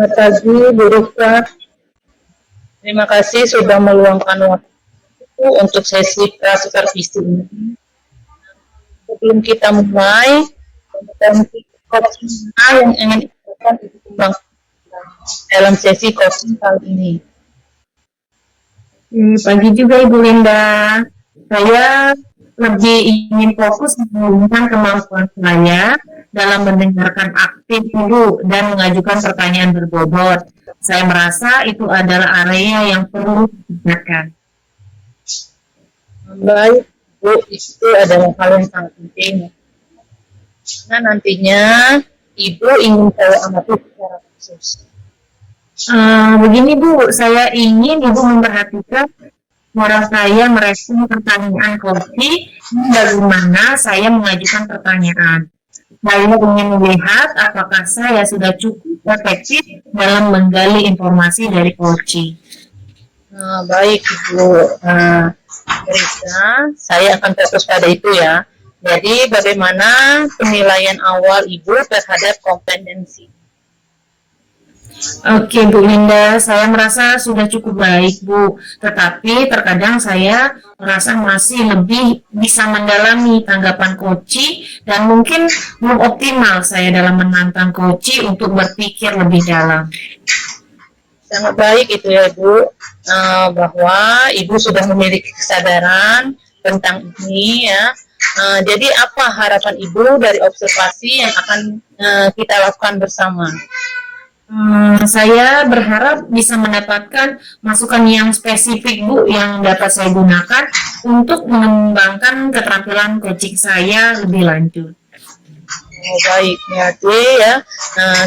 Selamat pagi, Bu Rifka. Terima kasih sudah meluangkan waktu untuk sesi supervisi ini. Sebelum kita mulai, kompetensi coaching yang ingin dikembangkan itu dalam sesi coaching kali ini. Pagi juga Ibu Linda. Saya lebih ingin fokus mengembangkan kemampuan saya dalam mendengarkan aktif dulu dan mengajukan pertanyaan berbobot. Saya merasa itu adalah area yang perlu ditingkatkan. Baik, Bu, itu adalah hal yang sangat penting. Nah, nantinya Ibu ingin saya amati secara khusus. Begini Bu, saya ingin Ibu memperhatikan cara saya merespon pertanyaan coaching, bagaimana saya mengajukan pertanyaan. Saya ingin melihat apakah saya sudah cukup efektif dalam menggali informasi dari coaching. Baik, Ibu Risa, saya akan fokus pada itu ya. Jadi, bagaimana penilaian awal Ibu terhadap kompetensi? Oke, Bu Linda, saya merasa sudah cukup baik, Bu. Tetapi terkadang saya merasa masih lebih bisa mendalami tanggapan coaching dan mungkin belum optimal saya dalam menantang coaching untuk berpikir lebih dalam. Sangat baik itu ya, Bu, bahwa Ibu sudah memiliki kesadaran tentang ini ya. Jadi apa harapan Ibu dari observasi yang akan kita lakukan bersama? Saya berharap bisa mendapatkan masukan yang spesifik Bu yang dapat saya gunakan untuk mengembangkan keterampilan coaching saya lebih lanjut. Baik, ya.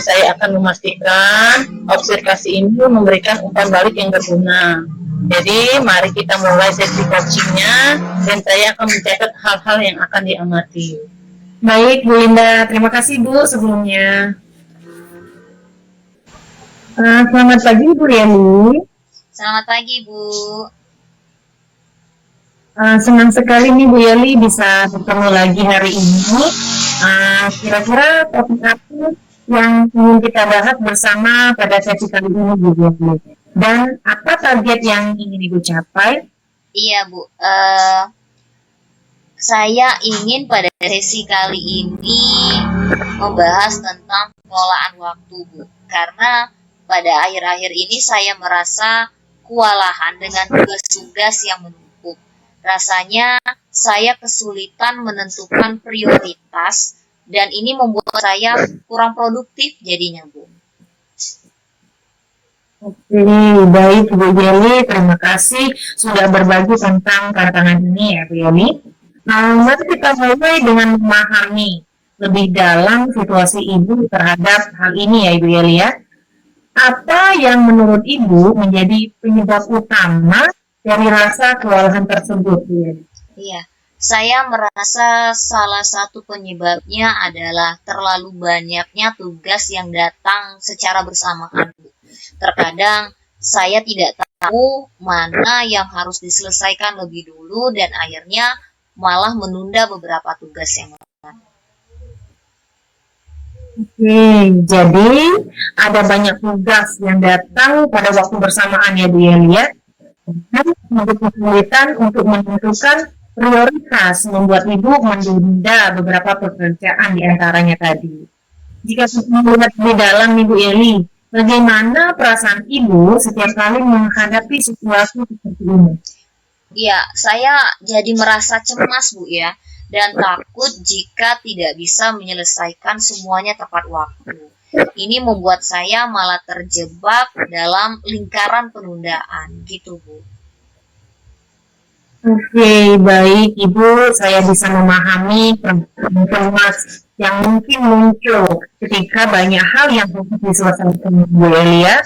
Saya akan memastikan observasi ini memberikan umpan balik yang berguna. Jadi, mari kita mulai sesi coachingnya dan saya akan mencatat hal-hal yang akan diamati. Baik, Bu Linda. Terima kasih, Bu, sebelumnya. Selamat pagi, Bu Yani. Selamat pagi, Bu. Senang sekali nih Bu Yali bisa bertemu lagi hari ini. Kira-kira topik apa yang ingin kita bahas bersama pada sesi kali ini Bu Yali? Dan apa target yang ingin Ibu capai? Iya, Bu. Saya ingin pada sesi kali ini membahas tentang pengelolaan waktu, Bu. Karena pada akhir-akhir ini saya merasa kewalahan dengan tugas-tugas yang menumpuk. Rasanya saya kesulitan menentukan prioritas dan ini membuat saya kurang produktif jadinya, Bu. Oke, baik Bu Yeli, terima kasih sudah berbagi tentang tantangan ini ya Bu Yeli. Mari kita mulai dengan memahami lebih dalam situasi Ibu terhadap hal ini ya Ibu Yeli ya. Apa yang menurut Ibu menjadi penyebab utama dari rasa kewalahan tersebut, Bu? Iya, saya merasa salah satu penyebabnya adalah terlalu banyaknya tugas yang datang secara bersamaan. Terkadang saya tidak tahu mana yang harus diselesaikan lebih dulu dan akhirnya malah menunda beberapa tugas yang lain. Oke, jadi ada banyak tugas yang datang pada waktu bersamaan ya Bu ya. Dan menjadi kesulitan untuk menentukan prioritas membuat Ibu menunda beberapa pekerjaan di antaranya tadi. Jika melihat di dalam Ibu Yeli, bagaimana perasaan Ibu setiap kali menghadapi situasi seperti ini? Iya, saya jadi merasa cemas Bu ya. Dan takut jika tidak bisa menyelesaikan semuanya tepat waktu. Ini membuat saya malah terjebak dalam lingkaran penundaan, gitu Bu. Oke, baik Ibu, saya bisa memahami cemas yang mungkin muncul ketika banyak hal yang harus diselesaikan Bu Elia.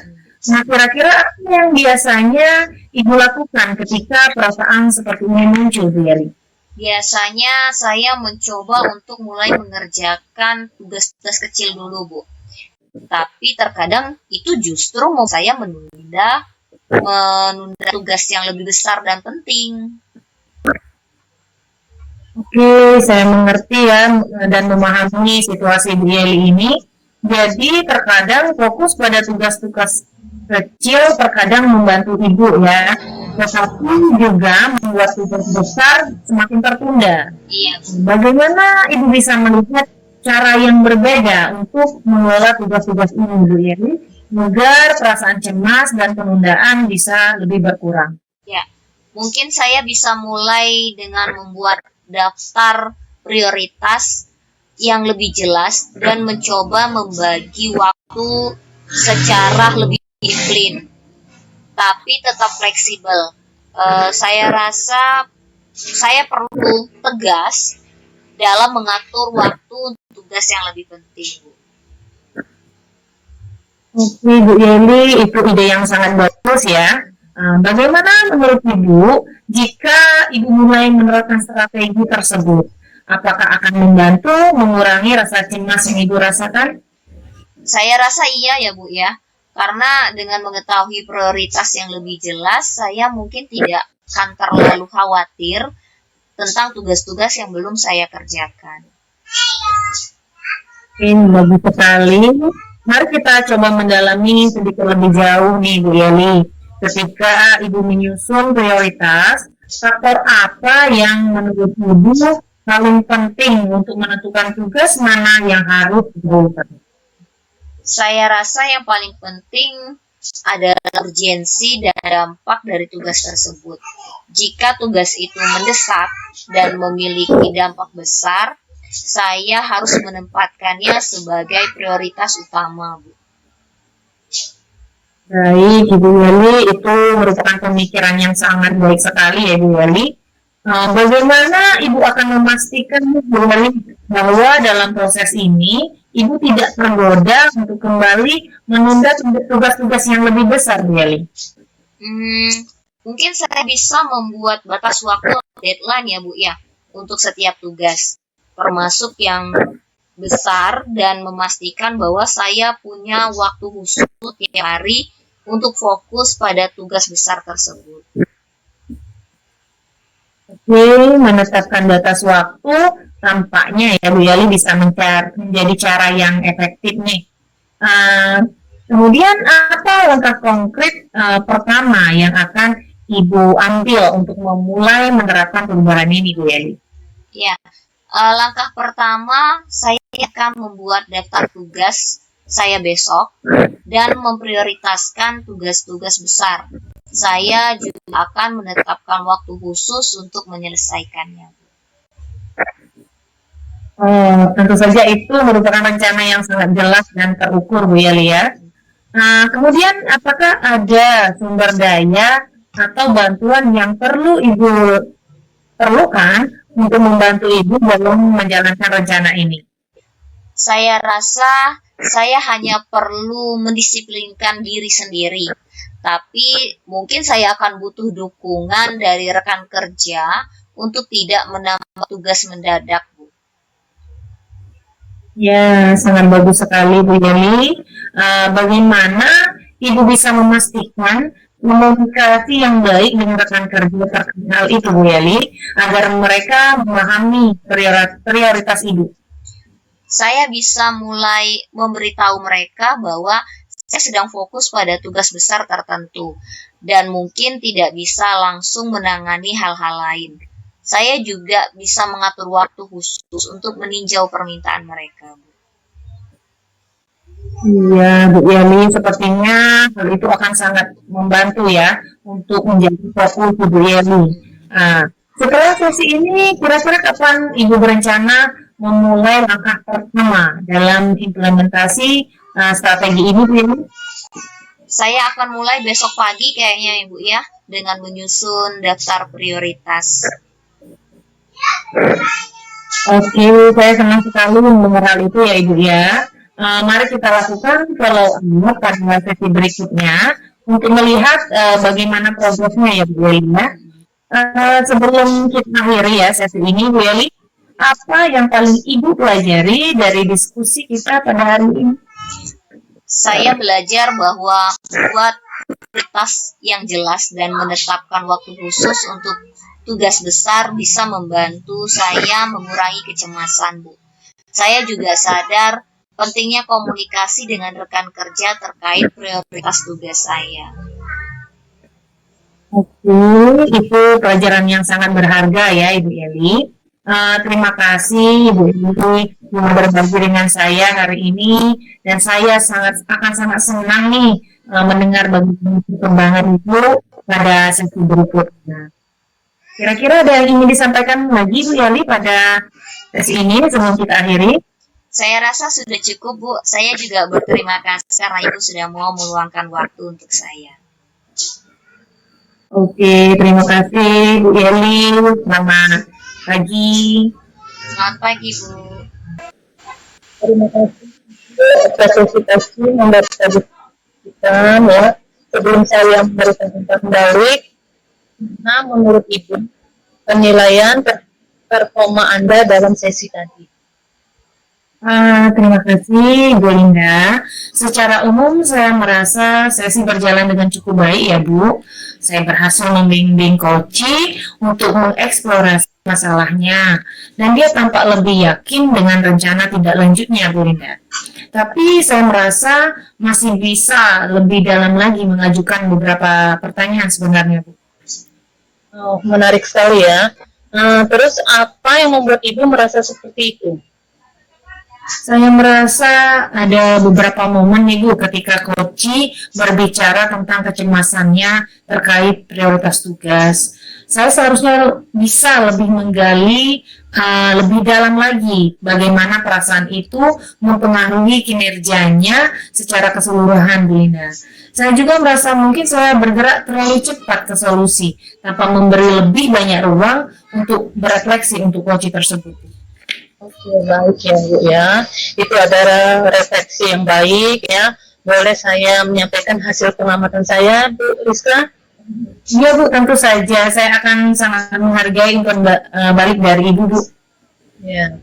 Nah, kira-kira apa yang biasanya Ibu lakukan ketika perasaan seperti ini muncul Bu Elia? Biasanya saya mencoba untuk mulai mengerjakan tugas-tugas kecil dulu, Bu. Tapi terkadang itu justru mau saya menunda tugas yang lebih besar dan penting. Oke, saya mengerti ya dan memahami situasi Bu Yeli ini. Jadi terkadang fokus pada tugas-tugas kecil terkadang membantu ibu ya, tetapi juga membuat tugas besar semakin tertunda. Iya, Bagaimana ibu bisa melihat cara yang berbeda untuk mengelola tugas-tugas ini, Bu Yeni, agar perasaan cemas dan penundaan bisa lebih berkurang? ya. Mungkin saya bisa mulai dengan membuat daftar prioritas yang lebih jelas dan mencoba membagi waktu secara lebih disiplin, tapi tetap fleksibel. Saya rasa saya perlu tegas dalam mengatur waktu untuk tugas yang lebih penting, Bu. Oke, Bu Yeli, itu ide yang sangat bagus ya. Bagaimana menurut Ibu jika Ibu mulai menerapkan strategi tersebut? Apakah akan membantu mengurangi rasa cemas yang Ibu rasakan? Saya rasa iya ya, Bu ya. Karena dengan mengetahui prioritas yang lebih jelas, saya mungkin tidak akan terlalu khawatir tentang tugas-tugas yang belum saya kerjakan. Ini bagus sekali. Mari kita coba mendalami sedikit lebih jauh nih, Bu Yeli. Ketika Ibu menyusun prioritas, faktor apa yang menurut Ibu paling penting untuk menentukan tugas mana yang harus dilakukan? Saya rasa yang paling penting adalah urgensi dan dampak dari tugas tersebut. Jika tugas itu mendesak dan memiliki dampak besar, saya harus menempatkannya sebagai prioritas utama, Bu. Baik, Ibu Yeli, itu merupakan pemikiran yang sangat baik sekali ya, Ibu Yeli. Bagaimana Ibu akan memastikan, Bu Yeli, bahwa dalam proses ini Ibu tidak tergoda untuk kembali menunda tugas-tugas yang lebih besar, Bu Yeli? Mungkin saya bisa membuat batas waktu deadline ya, Bu ya, untuk setiap tugas, termasuk yang besar, dan memastikan bahwa saya punya waktu khusus tiap hari untuk fokus pada tugas besar tersebut. Oke, menetapkan batas waktu tampaknya ya Bu Yali bisa menjadi cara yang efektif nih. Kemudian apa langkah konkret pertama yang akan Ibu ambil untuk memulai menerapkan perubahan ini, Bu Yali? Ya, langkah pertama saya akan membuat daftar tugas saya besok dan memprioritaskan tugas-tugas besar. Saya juga akan menetapkan waktu khusus untuk menyelesaikannya. Tentu saja itu merupakan rencana yang sangat jelas dan terukur, Bu Yali ya. Kemudian apakah ada sumber daya atau bantuan yang perlu Ibu perlukan untuk membantu Ibu dalam menjalankan rencana ini? Saya rasa saya hanya perlu mendisiplinkan diri sendiri, tapi mungkin saya akan butuh dukungan dari rekan kerja untuk tidak menambah tugas mendadak, Bu. Ya, sangat bagus sekali, Bu Yeli. Bagaimana Ibu bisa memastikan komunikasi yang baik dengan rekan kerja terkenal itu, Bu Yeli, agar mereka memahami prioritas Ibu? Saya bisa mulai memberitahu mereka bahwa saya sedang fokus pada tugas besar tertentu dan mungkin tidak bisa langsung menangani hal-hal lain. Saya juga bisa mengatur waktu khusus untuk meninjau permintaan mereka. Iya, Bu Yeli, sepertinya hal itu akan sangat membantu ya untuk menjadi fokus Bu Yeli. Setelah sesi ini, kira-kira kapan Ibu berencana memulai langkah pertama dalam implementasi strategi ini, Bu Yeli? Saya akan mulai besok pagi kayaknya, Ibu ya, dengan menyusun daftar prioritas. Oke, saya senang sekali mendengar hal itu ya, Ibu ya. Mari kita lakukan follow up pada sesi berikutnya untuk melihat bagaimana progresnya ya, Bu Yeli ya. Sebelum kita akhiri ya sesi ini, Bu Yeli, apa yang paling Ibu pelajari dari diskusi kita pada hari ini? Saya belajar bahwa buat prioritas yang jelas dan menetapkan waktu khusus untuk tugas besar bisa membantu saya mengurangi kecemasan, Bu. Saya juga sadar pentingnya komunikasi dengan rekan kerja terkait prioritas tugas saya. Oke, itu pelajaran yang sangat berharga ya Ibu Eli. Terima kasih Ibu Eli yang berbagi dengan saya hari ini, dan saya akan sangat senang nih mendengar bagaimana perkembangan Ibu pada sesi berikutnya. Kira-kira ada yang ingin disampaikan lagi Bu Eli pada sesi ini sebelum kita akhiri? Saya rasa sudah cukup, Bu. Saya juga berterima kasih karena Ibu sudah mau meluangkan waktu untuk saya. Oke, terima kasih Bu Eli. Selamat pagi. Selamat pagi, Bu. Terima kasih atas sesi membaca kita ya. Sebelum saya memberikan umpan balik, nah menurut Ibu penilaian performa Anda dalam sesi tadi? Terima kasih Bu Linda. Secara umum saya merasa sesi berjalan dengan cukup baik ya Bu. Saya berhasil membimbing Koci untuk mengeksplorasi masalahnya, dan dia tampak lebih yakin dengan rencana tindak lanjutnya Bu Linda. Tapi saya merasa masih bisa lebih dalam lagi mengajukan beberapa pertanyaan sebenarnya Bu. Oh, menarik sekali ya. Terus apa yang membuat Ibu merasa seperti itu? Saya merasa ada beberapa momen nih Bu ketika Koci berbicara tentang kecemasannya terkait prioritas tugas. Saya seharusnya bisa lebih menggali lebih dalam lagi bagaimana perasaan itu mempengaruhi kinerjanya secara keseluruhan Bu Linda. Saya juga merasa mungkin saya bergerak terlalu cepat ke solusi tanpa memberi lebih banyak ruang untuk berefleksi untuk Koci tersebut. Oke, baik ya Bu ya. Itu adalah refleksi yang baik ya. Boleh saya menyampaikan hasil pengamatan saya, Bu Rizka? Iya Bu, tentu saja. Saya akan sangat menghargai umpan balik dari Ibu Bu. Ya.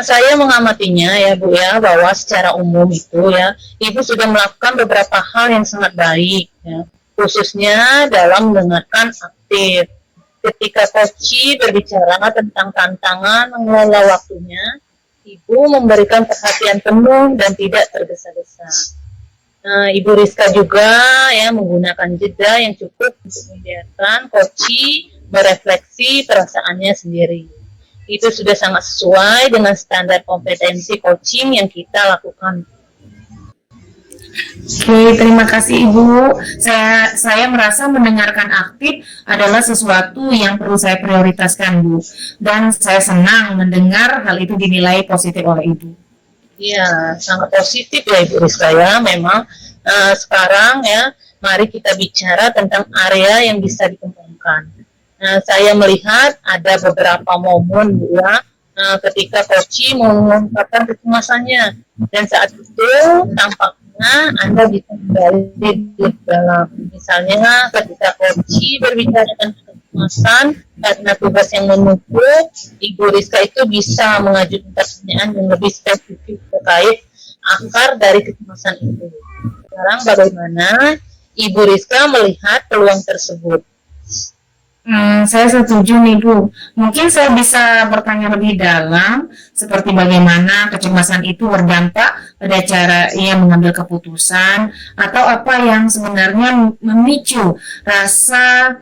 Saya mengamatinya ya Bu ya, bahwa secara umum itu ya, Ibu sudah melakukan beberapa hal yang sangat baik ya, khususnya dalam mendengarkan aktif. Ketika Koci berbicara tentang tantangan mengelola waktunya, Ibu memberikan perhatian penuh dan tidak tergesa-gesa. Ibu Rizka juga ya menggunakan jeda yang cukup untuk membiarkan Koci berefleksi perasaannya sendiri. Itu sudah sangat sesuai dengan standar kompetensi coaching yang kita lakukan. Oke, terima kasih Ibu. Saya merasa mendengarkan aktif adalah sesuatu yang perlu saya prioritaskan Bu. Dan saya senang mendengar hal itu dinilai positif oleh Ibu. Iya, sangat positif ya Ibu Rizka ya. Memang sekarang ya, mari kita bicara tentang area yang bisa dikembangkan. Saya melihat ada beberapa momen Bu ya, ketika Koci mengungkapkan kecemasannya, dan saat itu tampaknya Anda bisa kembali lebih dalam. Misalnya ketika Koci berbicara tentang kecemasan karena tugas yang menumpuk, Ibu Rizka itu bisa mengajukan pertanyaan yang lebih spesifik terkait akar dari kecemasan itu. Sekarang bagaimana Ibu Rizka melihat peluang tersebut? Saya setuju nih Bu. Mungkin saya bisa bertanya lebih dalam seperti bagaimana kecemasan itu berdampak pada cara ia mengambil keputusan, atau apa yang sebenarnya memicu rasa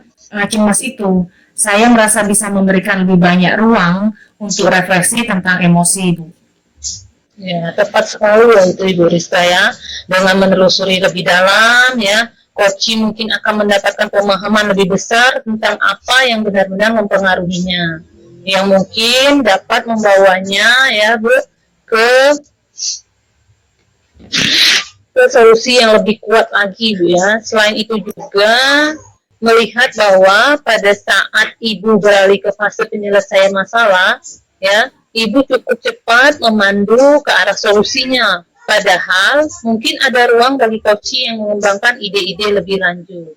cemas itu. Saya merasa bisa memberikan lebih banyak ruang untuk refleksi tentang emosi Bu. Ya, tepat sekali ya itu Ibu Rizka ya. Dengan menelusuri lebih dalam ya, Koci mungkin akan mendapatkan pemahaman lebih besar tentang apa yang benar-benar mempengaruhinya, yang mungkin dapat membawanya ya Bu ke solusi yang lebih kuat lagi Bu ya. Selain itu juga melihat bahwa pada saat Ibu beralih ke fase penyelesaian masalah ya, Ibu cukup cepat memandu ke arah solusinya. Padahal mungkin ada ruang bagi Koci yang mengembangkan ide-ide lebih lanjut.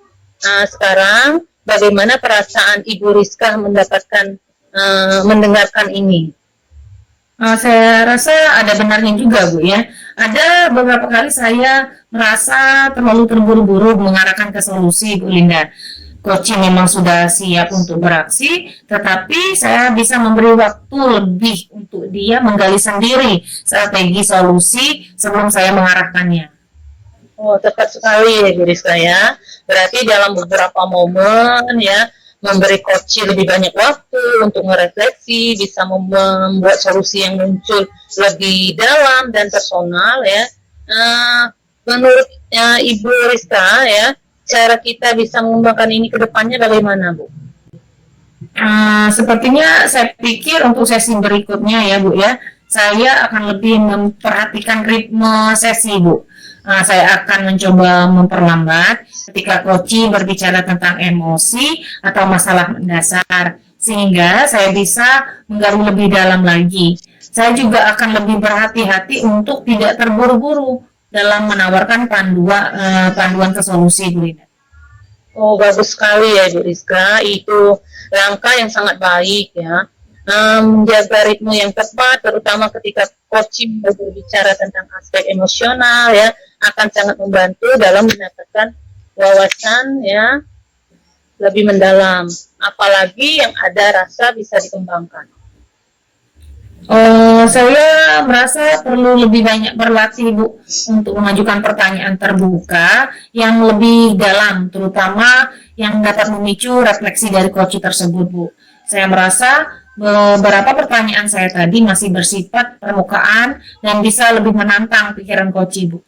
Sekarang bagaimana perasaan Ibu Rizka mendengarkan ini? Saya rasa ada benarnya juga Bu ya. Ada beberapa kali saya merasa terlalu terburu-buru mengarahkan ke solusi Bu Linda. coach memang sudah siap untuk beraksi, tetapi saya bisa memberi waktu lebih untuk dia menggali sendiri strategi solusi sebelum saya mengarahkannya. Oh, tepat sekali ya, Bu Rizka ya. Berarti dalam beberapa momen ya, memberi coach lebih banyak waktu untuk merefleksi, bisa membuat solusi yang muncul lebih dalam dan personal ya. Menurut Ibu Rizka ya, cara kita bisa mengembangkan ini ke depannya bagaimana, Bu? Sepertinya saya pikir untuk sesi berikutnya ya Bu ya, saya akan lebih memperhatikan ritme sesi Bu. Saya akan mencoba memperlambat ketika coach berbicara tentang emosi atau masalah mendasar, sehingga saya bisa menggali lebih dalam lagi. Saya juga akan lebih berhati-hati untuk tidak terburu-buru dalam menawarkan panduan ke solusi Bu Linda. Oh, bagus sekali ya, Bu Rizka. Itu langkah yang sangat baik ya. Menjaga ritme yang tepat, terutama ketika coaching berbicara tentang aspek emosional ya, akan sangat membantu dalam mendapatkan wawasan ya lebih mendalam. Apalagi yang ada rasa bisa dikembangkan. Saya merasa perlu lebih banyak berlatih Bu untuk mengajukan pertanyaan terbuka yang lebih dalam, terutama yang dapat memicu refleksi dari coach tersebut Bu. Saya merasa beberapa pertanyaan saya tadi masih bersifat permukaan dan bisa lebih menantang pikiran coach Bu.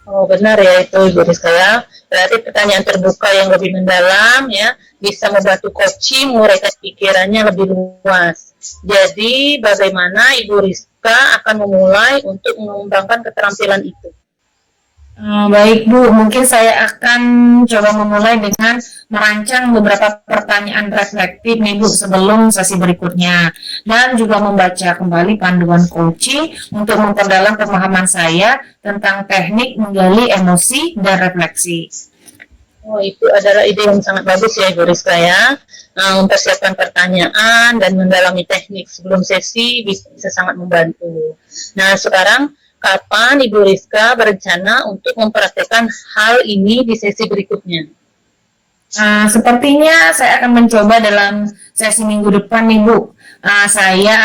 Oh, benar ya itu Ibu Rizka ya. Berarti pertanyaan terbuka yang lebih mendalam ya bisa membantu coaching menguraikan pikirannya lebih luas. Jadi bagaimana Ibu Rizka akan memulai untuk mengembangkan keterampilan itu? Baik Bu, mungkin saya akan coba memulai dengan merancang beberapa pertanyaan reflektif nih Bu sebelum sesi berikutnya, dan juga membaca kembali panduan coaching untuk memperdalam pemahaman saya tentang teknik menggali emosi dan refleksi. Oh, itu adalah ide yang sangat bagus ya Ibu Rizka ya. Mempersiapkan pertanyaan dan mendalami teknik sebelum sesi bisa sangat membantu. Nah, sekarang kapan Ibu Rizka berencana untuk mempraktekkan hal ini di sesi berikutnya? Sepertinya saya akan mencoba dalam sesi minggu depan nih Bu. Saya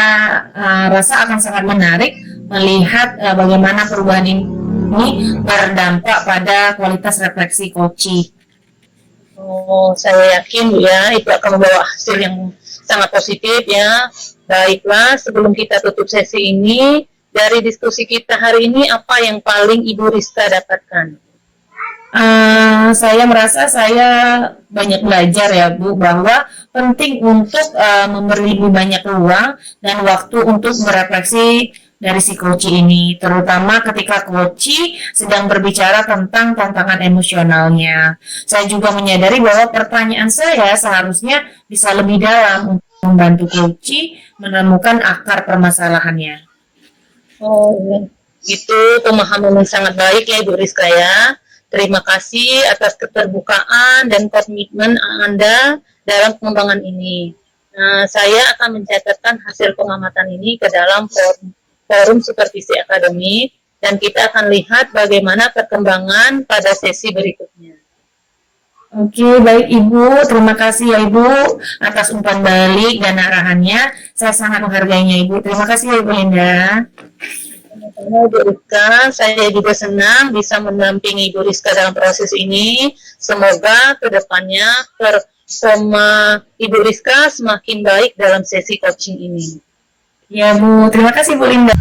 rasa akan sangat menarik melihat bagaimana perubahan ini berdampak pada kualitas refleksi coaching. Oh, saya yakin Bu ya, itu akan membawa hasil yang sangat positif ya. Baiklah, sebelum kita tutup sesi ini, dari diskusi kita hari ini, apa yang paling Ibu Rizka dapatkan? Saya merasa saya banyak belajar ya Bu, bahwa penting untuk memberi lebih banyak ruang dan waktu untuk merefleksi dari si coach ini, terutama ketika coach sedang berbicara tentang tantangan emosionalnya. Saya juga menyadari bahwa pertanyaan saya seharusnya bisa lebih dalam untuk membantu coach menemukan akar permasalahannya. Oh, itu pemahaman yang sangat baik ya Ibu Rizka ya. Terima kasih atas keterbukaan dan komitmen Anda dalam pengembangan ini. Saya akan mencatatkan hasil pengamatan ini ke dalam forum supervisi akademik dan kita akan lihat bagaimana perkembangan pada sesi berikutnya. Oke, baik Ibu. Terima kasih ya Ibu atas umpan balik dan arahannya. Saya sangat menghargainya Ibu. Terima kasih ya Ibu Linda. Ibu Rizka, saya juga senang bisa mendampingi Ibu Rizka dalam proses ini. Semoga kedepannya performa Ibu Rizka semakin baik dalam sesi coaching ini. Ya Bu, terima kasih Bu Linda.